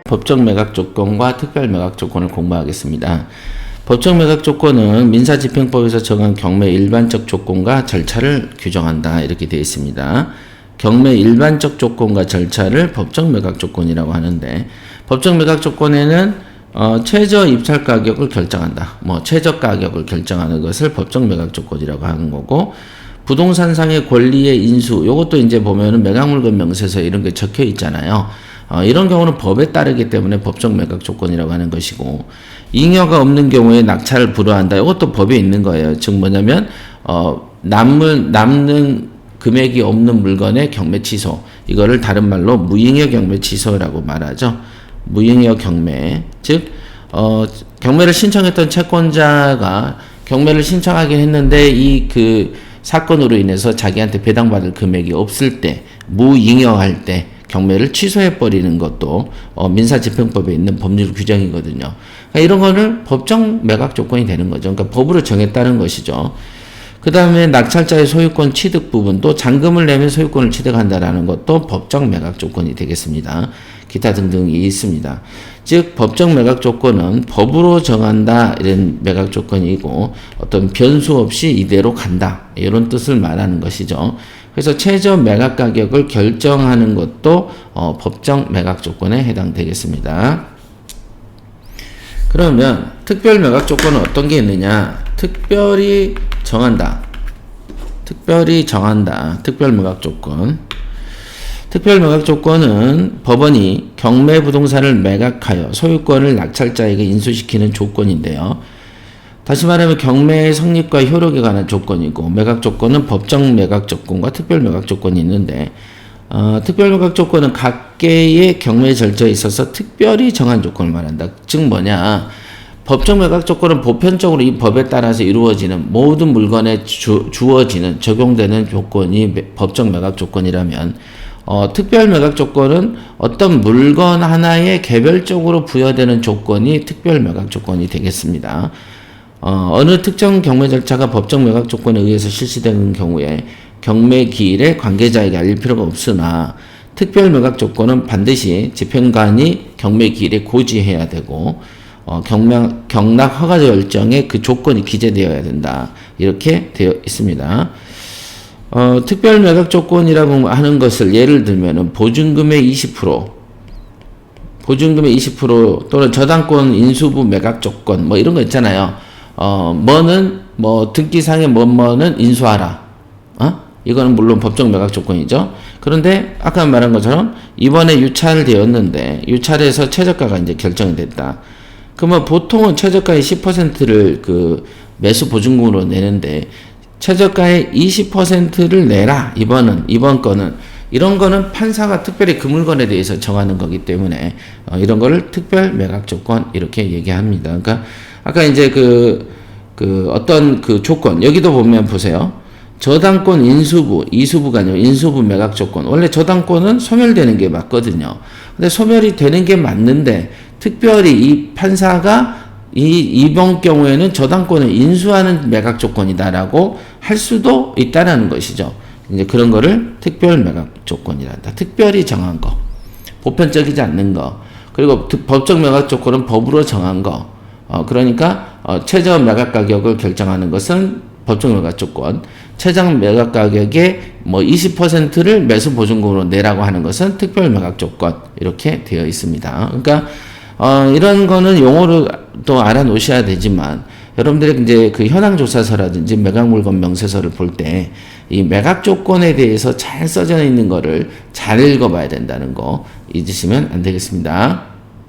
법정 매각 조건과 특별 매각 조건을 공부하겠습니다. 법정 매각 조건은 민사집행법에서 정한 경매 일반적 조건과 절차를 규정한다 이렇게 되어 있습니다. 경매 일반적 조건과 절차를 법정 매각 조건이라고 하는데, 법정 매각 조건에는 최저 입찰 가격을 결정한다. 최저 가격을 결정하는 것을 법정 매각 조건이라고 하는 거고, 부동산상의 권리의 인수, 요것도 이제 보면은 매각물건 명세서에 이런 게 적혀 있잖아요. 이런 경우는 법에 따르기 때문에 법정 매각 조건이라고 하는 것이고, 잉여가 없는 경우에 낙찰을 불허한다. 이것도 법에 있는 거예요. 즉 뭐냐면 남는 금액이 없는 물건의 경매 취소, 이거를 다른 말로 무잉여 경매 취소라고 말하죠. 무잉여 경매, 즉 경매를 신청했던 채권자가 경매를 신청하긴 했는데 이 사건으로 인해서 자기한테 배당받을 금액이 없을 때, 무잉여할 때 경매를 취소해버리는 것도 민사집행법에 있는 법률 규정이거든요. 그러니까 이런 거는 법정 매각 조건이 되는 거죠. 그러니까 법으로 정했다는 것이죠. 그 다음에 낙찰자의 소유권 취득 부분도 잔금을 내면 소유권을 취득한다라는 것도 법정 매각 조건이 되겠습니다. 기타 등등이 있습니다. 즉 법정 매각 조건은 법으로 정한다 이런 매각 조건이고, 어떤 변수 없이 이대로 간다 이런 뜻을 말하는 것이죠. 그래서 최저 매각 가격을 결정하는 것도 법정 매각 조건에 해당되겠습니다. 그러면 특별 매각 조건은 어떤 게 있느냐? 특별히 정한다. 특별히 정한다. 특별 매각 조건. 특별 매각 조건은 법원이 경매 부동산을 매각하여 소유권을 낙찰자에게 인수시키는 조건인데요. 다시 말하면 경매의 성립과 효력에 관한 조건이고, 매각 조건은 법정 매각 조건과 특별 매각 조건이 있는데, 특별 매각 조건은 각계의 경매 절차에 있어서 특별히 정한 조건을 말한다. 즉 뭐냐? 법정 매각 조건은 보편적으로 이 법에 따라서 이루어지는 모든 물건에 주어지는 적용되는 조건이 법정 매각 조건이라면, 특별 매각 조건은 어떤 물건 하나에 개별적으로 부여되는 조건이 특별 매각 조건이 되겠습니다. 어느 특정 경매 절차가 법정 매각 조건에 의해서 실시되는 경우에 경매 기일에 관계자에게 알릴 필요가 없으나, 특별 매각 조건은 반드시 집행관이 경매 기일에 고지해야 되고, 경락 허가 결정에 그 조건이 기재되어야 된다 이렇게 되어 있습니다. 특별 매각 조건이라고 하는 것을 예를 들면은 보증금의 20%, 보증금의 20% 또는 저당권 인수부 매각 조건 이런 거 있잖아요. 뭐는 등기상의 뭐는 인수하라. 이거는 물론 법정 매각 조건이죠. 그런데 아까 말한 것처럼 이번에 유찰되었는데 유찰에서 최저가가 이제 결정이 됐다. 그러면 보통은 최저가의 10%를 매수 보증금으로 내는데, 최저가의 20%를 내라. 이번 거는 이런 거는 판사가 특별히 그 물건에 대해서 정하는 거기 때문에 이런 거를 특별 매각 조건 이렇게 얘기합니다. 그러니까 아까 이제 어떤 조건, 여기도 보면 보세요. 저당권 인수부, 이수부가 아니고 인수부 매각 조건. 원래 저당권은 소멸되는 게 맞거든요. 근데 소멸이 되는 게 맞는데, 특별히 이 판사가 이번 경우에는 저당권을 인수하는 매각 조건이다라고 할 수도 있다라는 것이죠. 이제 그런 거를 특별 매각 조건이란다. 특별히 정한 거, 보편적이지 않는 거. 그리고 법정 매각 조건은 법으로 정한 거. 그러니까 최저 매각 가격을 결정하는 것은 법정 매각 조건, 최장 매각 가격의 20%를 매수 보증금으로 내라고 하는 것은 특별 매각 조건 이렇게 되어 있습니다. 그러니까 이런 거는 용어로 또 알아놓으셔야 되지만, 여러분들이 이제 현황조사서라든지 매각물건 명세서를 볼 때 이 매각 조건에 대해서 잘 써져 있는 거를 잘 읽어봐야 된다는 거 잊으시면 안 되겠습니다.